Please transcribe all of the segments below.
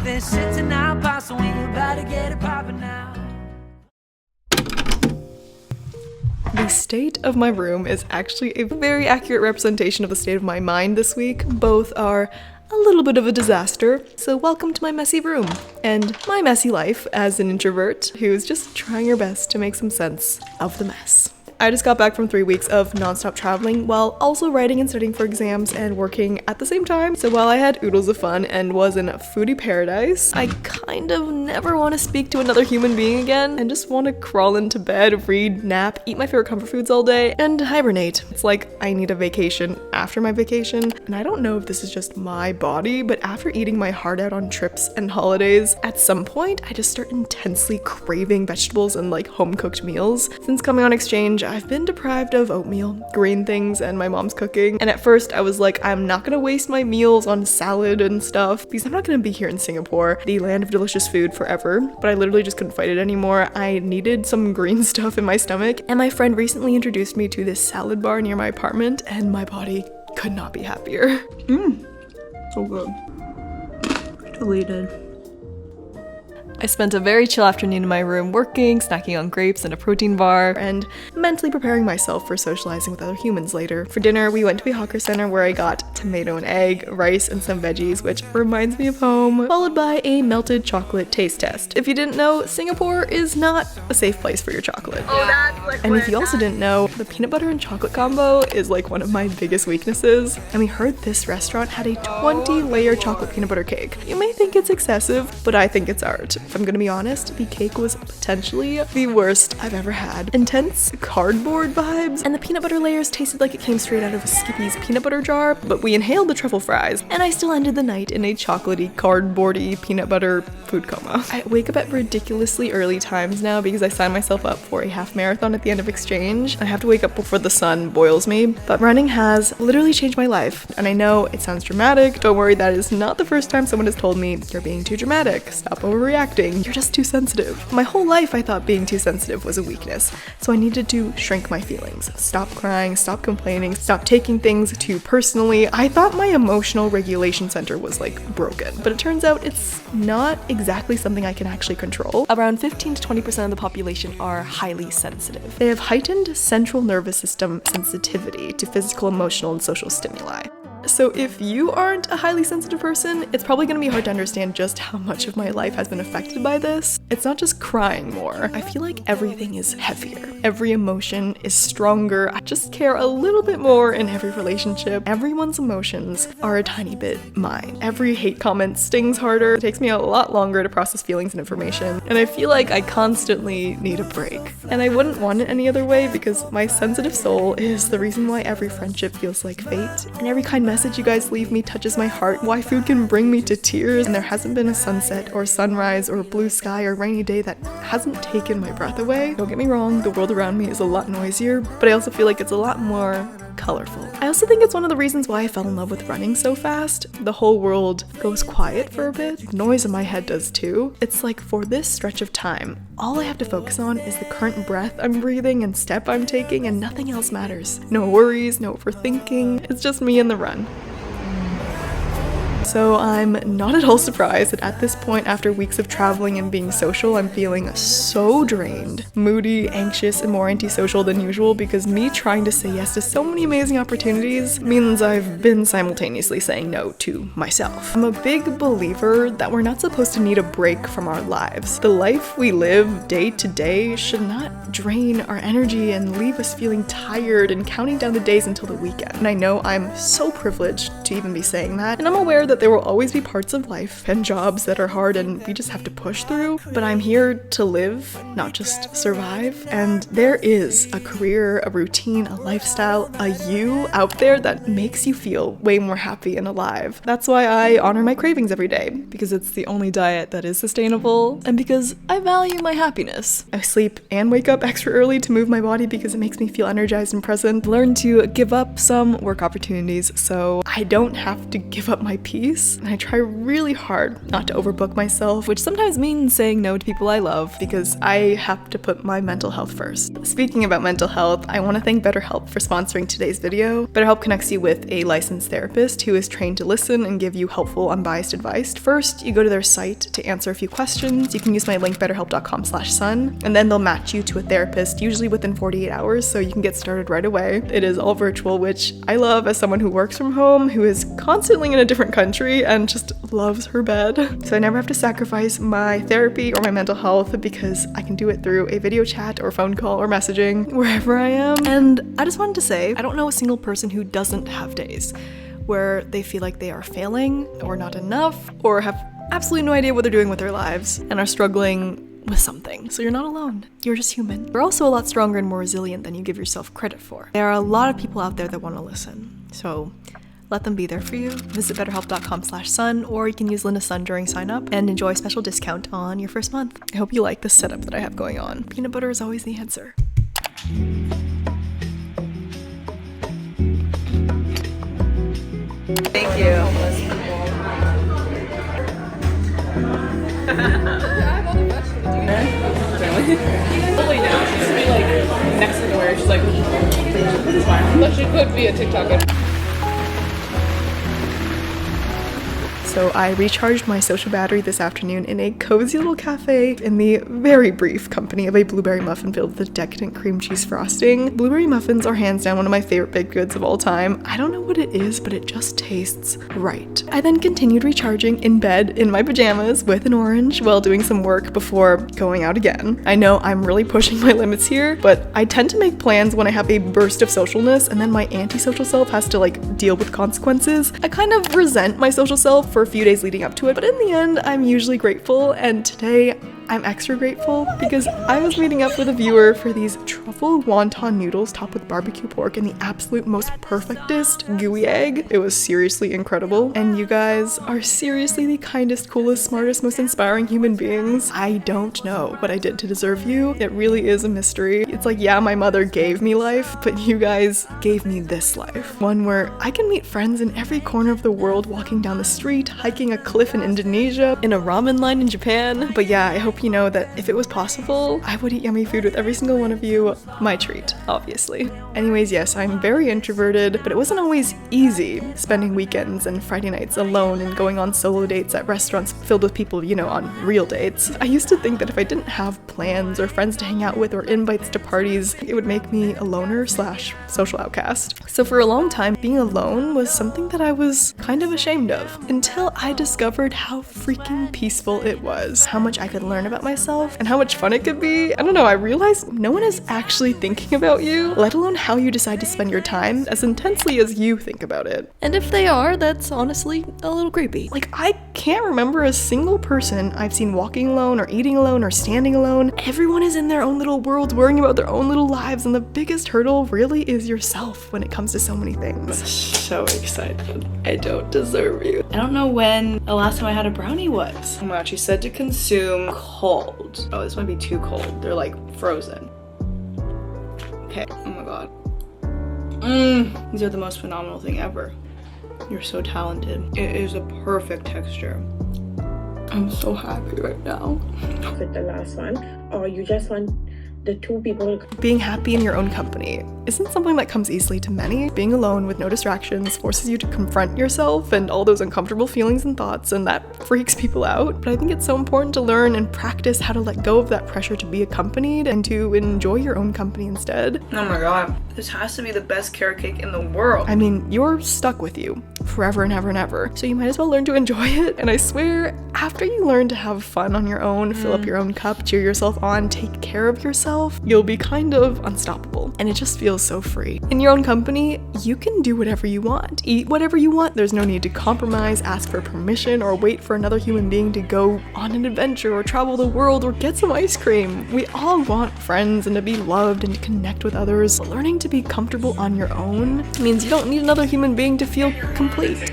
this shit tonight, boss, so we about to get it poppin' now. The state of my room is actually a very accurate representation of the state of my mind this week. Both are a little bit of a disaster, so welcome to my messy room and my messy life as an introvert who's just trying her best to make some sense of the mess. I just got back from 3 weeks of non-stop traveling while also writing and studying for exams and working at the same time. So while I had oodles of fun and was in foodie paradise, I kind of never want to speak to another human being again and just want to crawl into bed, read, nap, eat my favorite comfort foods all day, and hibernate. It's like I need a vacation after my vacation, and I don't know if this is just my body, but after eating my heart out on trips and holidays, at some point I just start intensely craving vegetables and like home-cooked meals. Since coming on exchange, I've been deprived of oatmeal, green things, and my mom's cooking. And at first I was like, I'm not gonna waste my meals on salad and stuff because I'm not gonna be here in Singapore, the land of delicious food, forever. But I literally just couldn't fight it anymore. I needed some green stuff in my stomach. And my friend recently introduced me to this salad bar near my apartment, and my body could not be happier. So good. Deleted. I spent a very chill afternoon in my room working, snacking on grapes and a protein bar, and mentally preparing myself for socializing with other humans later. For dinner, we went to a hawker center where I got tomato and egg, rice, and some veggies, which reminds me of home, followed by a melted chocolate taste test. If you didn't know, Singapore is not a safe place for your chocolate. Oh, that's liquid. And if you also didn't know, the peanut butter and chocolate combo is like one of my biggest weaknesses. And we heard this restaurant had a 20-layer chocolate peanut butter cake. You may think it's excessive, but I think it's art. If I'm gonna be honest, the cake was potentially the worst I've ever had. Intense cardboard vibes, and the peanut butter layers tasted like it came straight out of a Skippy's peanut butter jar, but we inhaled the truffle fries, and I still ended the night in a chocolatey, cardboardy peanut butter food coma. I wake up at ridiculously early times now because I signed myself up for a half marathon at the end of exchange. I have to wake up before the sun boils me, but running has literally changed my life, and I know it sounds dramatic. Don't worry, that is not the first time someone has told me, you're being too dramatic, stop overreacting, you're just too sensitive. My whole life I thought being too sensitive was a weakness, so I needed to shrink my feelings, stop crying, stop complaining, stop taking things too personally. I thought my emotional regulation center was like broken, but it turns out it's not exactly something I can actually control. Around 15 to 20% of the population are highly sensitive. They have heightened central nervous system sensitivity to physical, emotional, and social stimuli. So if you aren't a highly sensitive person, it's probably gonna be hard to understand just how much of my life has been affected by this. It's not just crying more. I feel like everything is heavier. Every emotion is stronger. I just care a little bit more in every relationship. Everyone's emotions are a tiny bit mine. Every hate comment stings harder. It takes me a lot longer to process feelings and information. And I feel like I constantly need a break. And I wouldn't want it any other way because my sensitive soul is the reason why every friendship feels like fate. And every kind message you guys leave me touches my heart, why food can bring me to tears, and there hasn't been a sunset or sunrise or blue sky or rainy day that hasn't taken my breath away. Don't get me wrong, the world around me is a lot noisier, but I also feel like it's a lot more colorful. I also think it's one of the reasons why I fell in love with running so fast. The whole world goes quiet for a bit. The noise in my head does too. It's like for this stretch of time, all I have to focus on is the current breath I'm breathing and step I'm taking, and nothing else matters. No worries, no overthinking. It's just me and the run. So I'm not at all surprised that at this point, after weeks of traveling and being social, I'm feeling so drained, moody, anxious, and more antisocial than usual because me trying to say yes to so many amazing opportunities means I've been simultaneously saying no to myself. I'm a big believer that we're not supposed to need a break from our lives. The life we live day to day should not drain our energy and leave us feeling tired and counting down the days until the weekend. And I know I'm so privileged to even be saying that, and I'm aware that there will always be parts of life and jobs that are hard and we just have to push through, but I'm here to live, not just survive. And there is a career, a routine, a lifestyle, a you out there that makes you feel way more happy and alive. That's why I honor my cravings every day, because it's the only diet that is sustainable, and because I value my happiness. I sleep and wake up extra early to move my body because it makes me feel energized and present. Learn to give up some work opportunities so I don't have to give up my peace space, and I try really hard not to overbook myself, which sometimes means saying no to people I love because I have to put my mental health first. Speaking about mental health, I want to thank BetterHelp for sponsoring today's video. BetterHelp connects you with a licensed therapist who is trained to listen and give you helpful, unbiased advice. First, you go to their site to answer a few questions. You can use my link betterhelp.com/sun, and then they'll match you to a therapist, usually within 48 hours, so you can get started right away. It is all virtual, which I love as someone who works from home, who is constantly in a different country and just loves her bed. So I never have to sacrifice my therapy or my mental health because I can do it through a video chat or phone call or messaging wherever I am. And I just wanted to say, I don't know a single person who doesn't have days where they feel like they are failing or not enough or have absolutely no idea what they're doing with their lives and are struggling with something. So you're not alone. You're just human. You're also a lot stronger and more resilient than you give yourself credit for. There are a lot of people out there that want to listen. So let them be there for you. Visit betterhelp.com/sun, or you can use Linda Sun during sign up and enjoy a special discount on your first month. I hope you like the setup that I have going on. Peanut butter is always the answer. Thank you. Totally now. She's gonna be like next to where she's like, this is fine. But she could be a TikToker. So I recharged my social battery this afternoon in a cozy little cafe in the very brief company of a blueberry muffin filled with decadent cream cheese frosting. Blueberry muffins are hands down one of my favorite baked goods of all time. I don't know what it is, but it just tastes right. I then continued recharging in bed in my pajamas with an orange while doing some work before going out again. I know I'm really pushing my limits here, but I tend to make plans when I have a burst of socialness and then my antisocial self has to like deal with consequences. I kind of resent my social self for a few days leading up to it, but in the end, I'm usually grateful, and today I'm extra grateful because I was meeting up with a viewer for these truffle wonton noodles topped with barbecue pork and the absolute most perfectest gooey egg. It was seriously incredible, and you guys are seriously the kindest, coolest, smartest, most inspiring human beings. I don't know what I did to deserve you. It really is a mystery. It's like, yeah, my mother gave me life, but you guys gave me this life. One where I can meet friends in every corner of the world, walking down the street, hiking a cliff in Indonesia, in a ramen line in Japan. But yeah, I hope you know that if it was possible, I would eat yummy food with every single one of you. My treat, obviously. Anyways, yes, I'm very introverted, but it wasn't always easy spending weekends and Friday nights alone and going on solo dates at restaurants filled with people, you know, on real dates. I used to think that if I didn't have plans or friends to hang out with or invites to parties, it would make me a loner / social outcast. So for a long time, being alone was something that I was kind of ashamed of, until I discovered how freaking peaceful it was, how much I could learn about myself, and how much fun it could be. I don't know, I realized no one is actually thinking about you, let alone how you decide to spend your time, as intensely as you think about it. And if they are, that's honestly a little creepy. Like, I can't remember a single person I've seen walking alone or eating alone or standing alone. Everyone is in their own little worlds, worrying about their own little lives, and the biggest hurdle really is yourself when it comes to so many things. So excited. I don't deserve you. I don't know when the last time I had a brownie was. Oh my god, she said to consume cold. Oh, this might be too cold. They're like frozen. Okay, oh my god. These are the most phenomenal thing ever. You're so talented. It is a perfect texture. I'm so happy right now. With the last one, or you just want the two people. Being happy in your own company isn't something that comes easily to many. Being alone with no distractions forces you to confront yourself and all those uncomfortable feelings and thoughts, and that freaks people out. But I think it's so important to learn and practice how to let go of that pressure to be accompanied and to enjoy your own company instead. Oh my god, this has to be the best carrot cake in the world. I mean, you're stuck with you forever and ever and ever, so you might as well learn to enjoy it. And I swear, after you learn to have fun on your own, fill up your own cup, cheer yourself on, take care of yourself, you'll be kind of unstoppable, and it just feels so free. In your own company, you can do whatever you want, eat whatever you want. There's no need to compromise, ask for permission, or wait for another human being to go on an adventure or travel the world or get some ice cream. We all want friends and to be loved and to connect with others, but learning to be comfortable on your own means you don't need another human being to feel complete.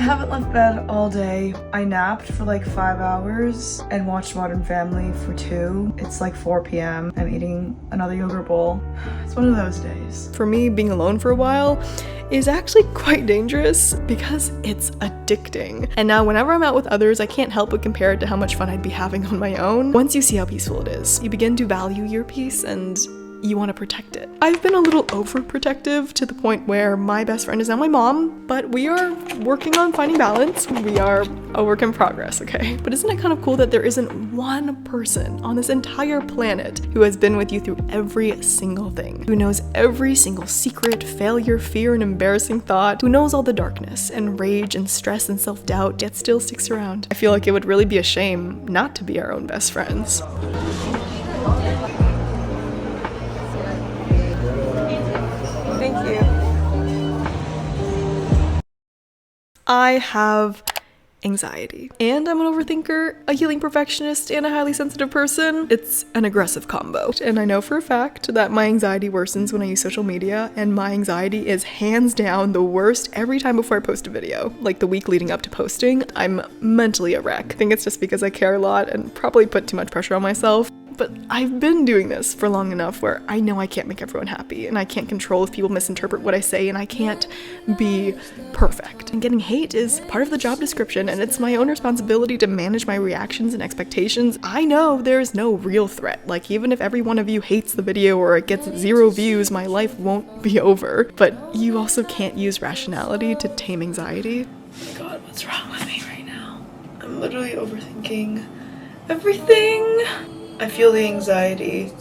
haven't left bed all day. I napped for like 5 hours and watched Modern Family for 2. It's like 4 p.m. I'm eating another yogurt bowl. It's one of those days. For me, being alone for a while is actually quite dangerous because it's addicting. And now whenever I'm out with others, I can't help but compare it to how much fun I'd be having on my own. Once you see how peaceful it is, you begin to value your peace and you want to protect it. I've been a little overprotective to the point where my best friend is now my mom, but we are working on finding balance. We are a work in progress, okay? But isn't it kind of cool that there isn't one person on this entire planet who has been with you through every single thing, who knows every single secret, failure, fear, and embarrassing thought, who knows all the darkness and rage and stress and self-doubt, yet still sticks around. I feel like it would really be a shame not to be our own best friends. Thank you. I have anxiety, and I'm an overthinker, a healing perfectionist, and a highly sensitive person. It's an aggressive combo. And I know for a fact that my anxiety worsens when I use social media, and my anxiety is hands down the worst every time before I post a video. Like the week leading up to posting, I'm mentally a wreck. I think it's just because I care a lot and probably put too much pressure on myself. But I've been doing this for long enough where I know I can't make everyone happy, and I can't control if people misinterpret what I say, and I can't be perfect. And getting hate is part of the job description, and it's my own responsibility to manage my reactions and expectations. I know there's no real threat. Like, even if every one of you hates the video or it gets 0 views, my life won't be over. But you also can't use rationality to tame anxiety. Oh my god, what's wrong with me right now? I'm literally overthinking everything. I feel the anxiety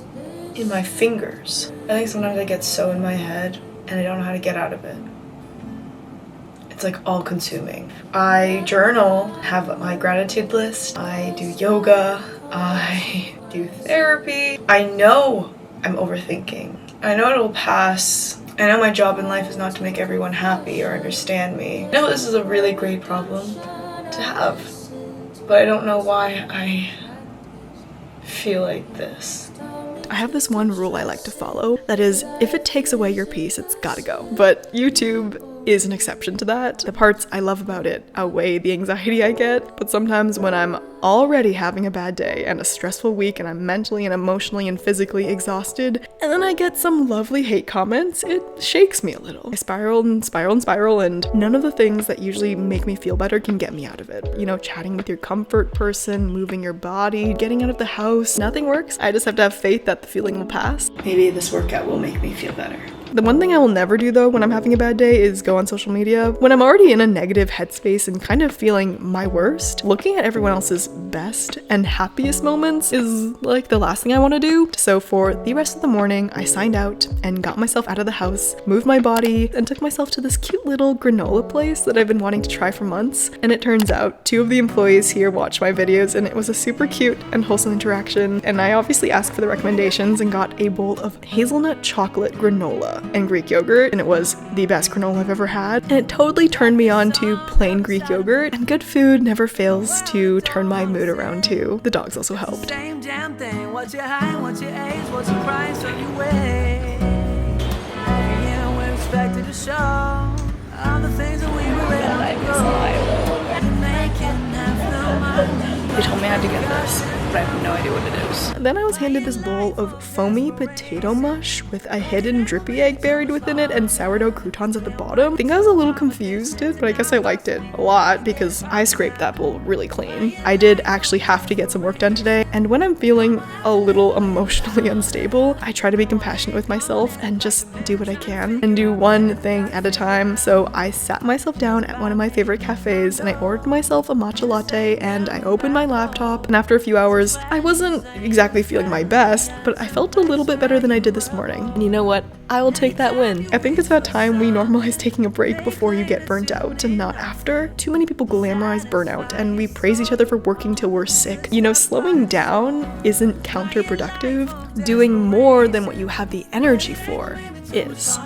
in my fingers. I think sometimes I get so in my head and I don't know how to get out of it. It's like all consuming. I journal, have my gratitude list, I do yoga, I do therapy. I know I'm overthinking. I know it'll pass. I know my job in life is not to make everyone happy or understand me. I know this is a really great problem to have, but I don't know why I feel like this. I have this one rule I like to follow, that is, if it takes away your peace, it's gotta go. But YouTube is an exception to that. The parts I love about it outweigh the anxiety I get, but sometimes when I'm already having a bad day and a stressful week and I'm mentally and emotionally and physically exhausted, and then I get some lovely hate comments, it shakes me a little. I spiral and spiral and spiral, and none of the things that usually make me feel better can get me out of it. You know, chatting with your comfort person, moving your body, getting out of the house, nothing works. I just have to have faith that the feeling will pass. Maybe this workout will make me feel better. The one thing I will never do though when I'm having a bad day is go on social media. When I'm already in a negative headspace and kind of feeling my worst, looking at everyone else's best and happiest moments is like the last thing I want to do. So for the rest of the morning, I signed out and got myself out of the house, moved my body, and took myself to this cute little granola place that I've been wanting to try for months. And it turns out 2 of the employees here watched my videos, and it was a super cute and wholesome interaction. And I obviously asked for the recommendations and got a bowl of hazelnut chocolate granola and Greek yogurt, and it was the best granola I've ever had, and it totally turned me on to plain Greek yogurt, and good food never fails to turn my mood around too. The dogs also helped. Same damn thing. What's your height? What's your age? What's your price? What you weigh? Yeah, we're expected to show all the things that we relate to. You're making half the money. They told me I had to get this, but I have no idea what it is. Then I was handed this bowl of foamy potato mush with a hidden drippy egg buried within it and sourdough croutons at the bottom. I think I was a little confused, but I guess I liked it a lot because I scraped that bowl really clean. I did actually have to get some work done today, and when I'm feeling a little emotionally unstable, I try to be compassionate with myself and just do what I can and do one thing at a time. So I sat myself down at one of my favorite cafes and I ordered myself a matcha latte, and I opened my laptop, and after a few hours, I wasn't exactly feeling my best, but I felt a little bit better than I did this morning. And you know what? I will take that win. I think it's about time we normalize taking a break before you get burnt out and not after. Too many people glamorize burnout and we praise each other for working till we're sick. You know, slowing down isn't counterproductive. Doing more than what you have the energy for is.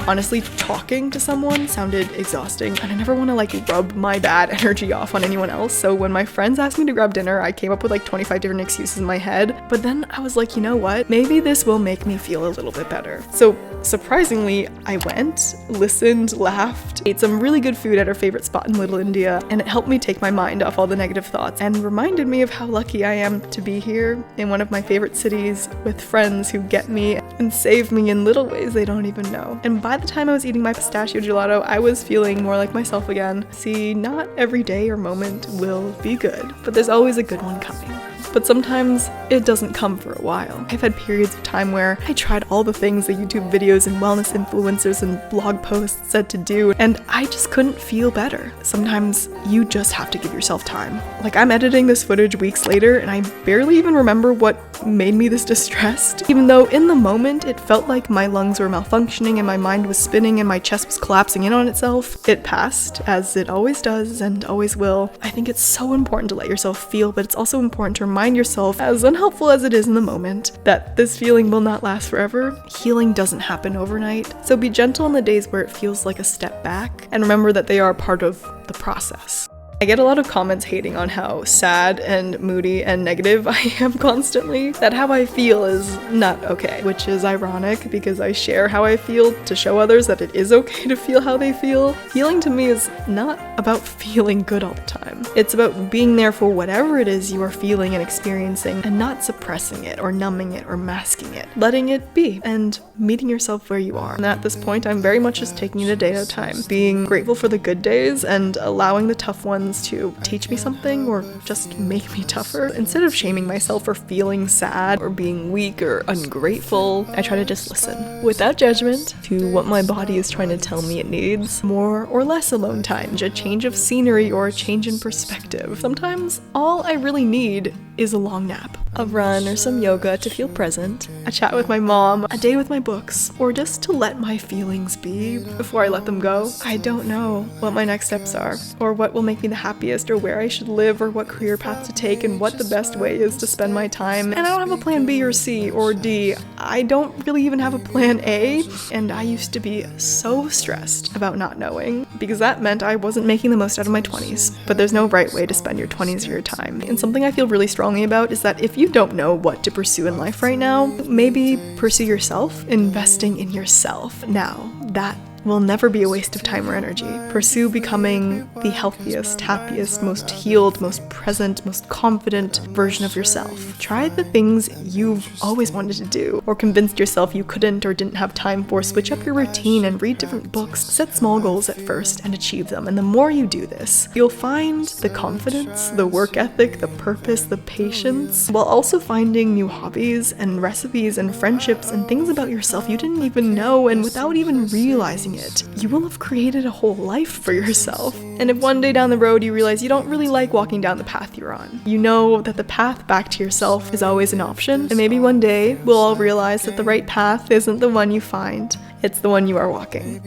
Honestly, talking to someone sounded exhausting, and I never want to like rub my bad energy off on anyone else. So when my friends asked me to grab dinner, I came up with like 25 different excuses in my head. But then I was like, you know what? Maybe this will make me feel a little bit better. So surprisingly, I went, listened, laughed, ate some really good food at our favorite spot in Little India, and it helped me take my mind off all the negative thoughts and reminded me of how lucky I am to be here in one of my favorite cities with friends who get me and save me in little ways they don't even know. And by the time I was eating my pistachio gelato, I was feeling more like myself again. See, not every day or moment will be good, but there's always a good one coming. But sometimes it doesn't come for a while. I've had periods of time where I tried all the things the YouTube videos and wellness influencers and blog posts said to do, and I just couldn't feel better. Sometimes you just have to give yourself time. Like, I'm editing this footage weeks later and I barely even remember what made me this distressed, even though in the moment it felt like my lungs were malfunctioning and my mind was spinning and my chest was collapsing in on itself. It passed, as it always does and always will. I think it's so important to let yourself feel, but it's also important to remind yourself, as unhelpful as it is in the moment, that this feeling will not last forever. Healing doesn't happen overnight, so be gentle on the days where it feels like a step back, and remember that they are part of the process. I get a lot of comments hating on how sad and moody and negative I am constantly, that how I feel is not okay, which is ironic because I share how I feel to show others that it is okay to feel how they feel. Healing to me is not about feeling good all the time. It's about being there for whatever it is you are feeling and experiencing and not suppressing it or numbing it or masking it, letting it be and meeting yourself where you are. And at this point, I'm very much just taking it a day at a time, being grateful for the good days and allowing the tough ones to teach me something or just make me tougher. Instead of shaming myself for feeling sad or being weak or ungrateful, I try to just listen without judgment to what my body is trying to tell me it needs. More or less alone time, a change of scenery or a change in perspective. Sometimes all I really need is a long nap, a run or some yoga to feel present, a chat with my mom, a day with my books, or just to let my feelings be before I let them go. I don't know what my next steps are, or what will make me the happiest, or where I should live, or what career path to take, and what the best way is to spend my time. And I don't have a plan B or C or D. I don't really even have a plan A, and I used to be so stressed about not knowing, because that meant I wasn't making the most out of my 20s. But there's no right way to spend your 20s or your time. And something I feel really strongly about is that if you don't know what to pursue in life right now, maybe pursue yourself, investing in yourself now. That will never be a waste of time or energy. Pursue becoming the healthiest, happiest, most healed, most present, most confident version of yourself. Try the things you've always wanted to do, or convinced yourself you couldn't or didn't have time for. Switch up your routine and read different books. Set small goals at first and achieve them. And the more you do this, you'll find the confidence, the work ethic, the purpose, the patience, while also finding new hobbies and recipes and friendships and things about yourself you didn't even know, and without even realizing it, you will have created a whole life for yourself. And if one day down the road you realize you don't really like walking down the path you're on, you know that the path back to yourself is always an option. And maybe one day we'll all realize that the right path isn't the one you find, it's the one you are walking.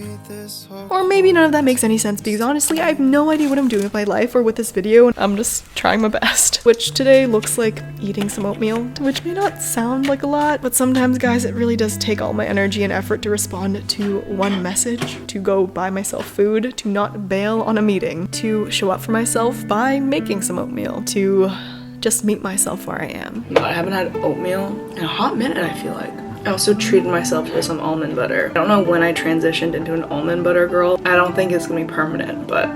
Or maybe none of that makes any sense, because honestly I have no idea what I'm doing with my life or with this video, and I'm just trying my best. Which today looks like eating some oatmeal, which may not sound like a lot, but sometimes, guys, it really does take all my energy and effort to respond to one message, to go buy myself food, to not bail on a meeting, to show up for myself by making some oatmeal, to just meet myself where I am. I haven't had oatmeal in a hot minute, I feel like. I also treated myself to some almond butter. I don't know when I transitioned into an almond butter girl. I don't think it's gonna be permanent, but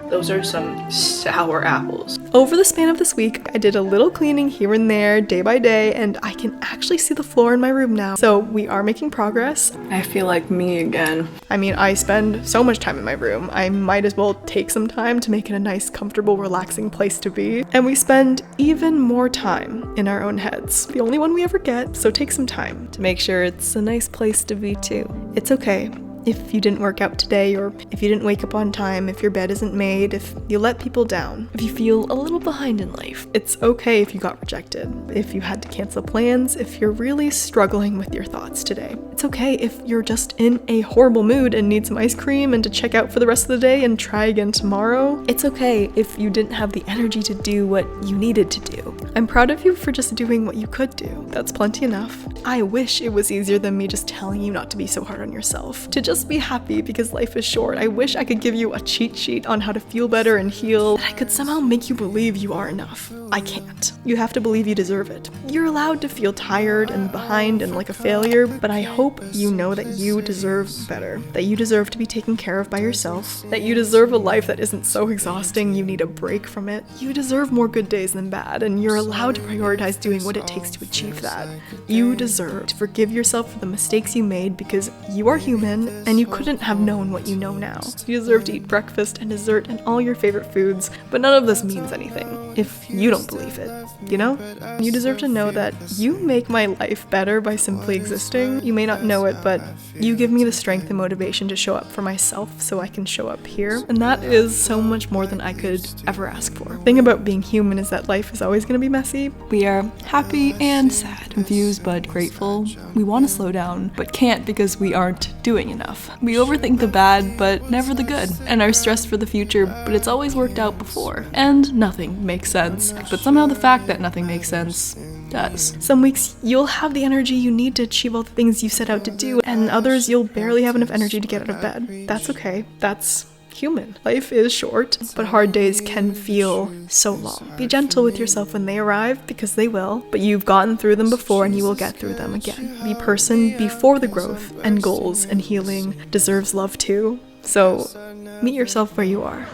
those are some sour apples. Over the span of this week, I did a little cleaning here and there, day by day, and I can actually see the floor in my room now. So we are making progress. I feel like me again. I mean, I spend so much time in my room. I might as well take some time to make it a nice, comfortable, relaxing place to be. And we spend even more time in our own heads. The only one we ever get, so take some time to make sure it's a nice place to be too. It's okay if you didn't work out today, or if you didn't wake up on time, if your bed isn't made, if you let people down, if you feel a little behind in life. It's okay if you got rejected, if you had to cancel plans, if you're really struggling with your thoughts today. It's okay if you're just in a horrible mood and need some ice cream and to check out for the rest of the day and try again tomorrow. It's okay if you didn't have the energy to do what you needed to do. I'm proud of you for just doing what you could do. That's plenty enough. I wish it was easier than me just telling you not to be so hard on yourself, to just Just be happy because life is short. I wish I could give you a cheat sheet on how to feel better and heal, that I could somehow make you believe you are enough. I can't. You have to believe you deserve it. You're allowed to feel tired and behind and like a failure, but I hope you know that you deserve better. That you deserve to be taken care of by yourself. That you deserve a life that isn't so exhausting you need a break from it. You deserve more good days than bad, and you're allowed to prioritize doing what it takes to achieve that. You deserve to forgive yourself for the mistakes you made because you are human and you couldn't have known what you know now. You deserve to eat breakfast and dessert and all your favorite foods, but none of this means anything if you don't believe it, you know? You deserve to know that you make my life better by simply existing. You may not know it, but you give me the strength and motivation to show up for myself so I can show up here, and that is so much more than I could ever ask for. The thing about being human is that life is always going to be messy. We are happy and sad, confused but grateful. We want to slow down, but can't because we aren't doing enough. We overthink the bad, but never the good, and are stressed for the future, but it's always worked out before. And nothing makes sense, but somehow the fact that nothing makes sense does. Some weeks you'll have the energy you need to achieve all the things you set out to do, and others you'll barely have enough energy to get out of bed. That's okay. That's human. Life is short, but hard days can feel so long. Be gentle with yourself when they arrive, because they will, but you've gotten through them before and you will get through them again. The person before the growth and goals and healing deserves love too, so meet yourself where you are.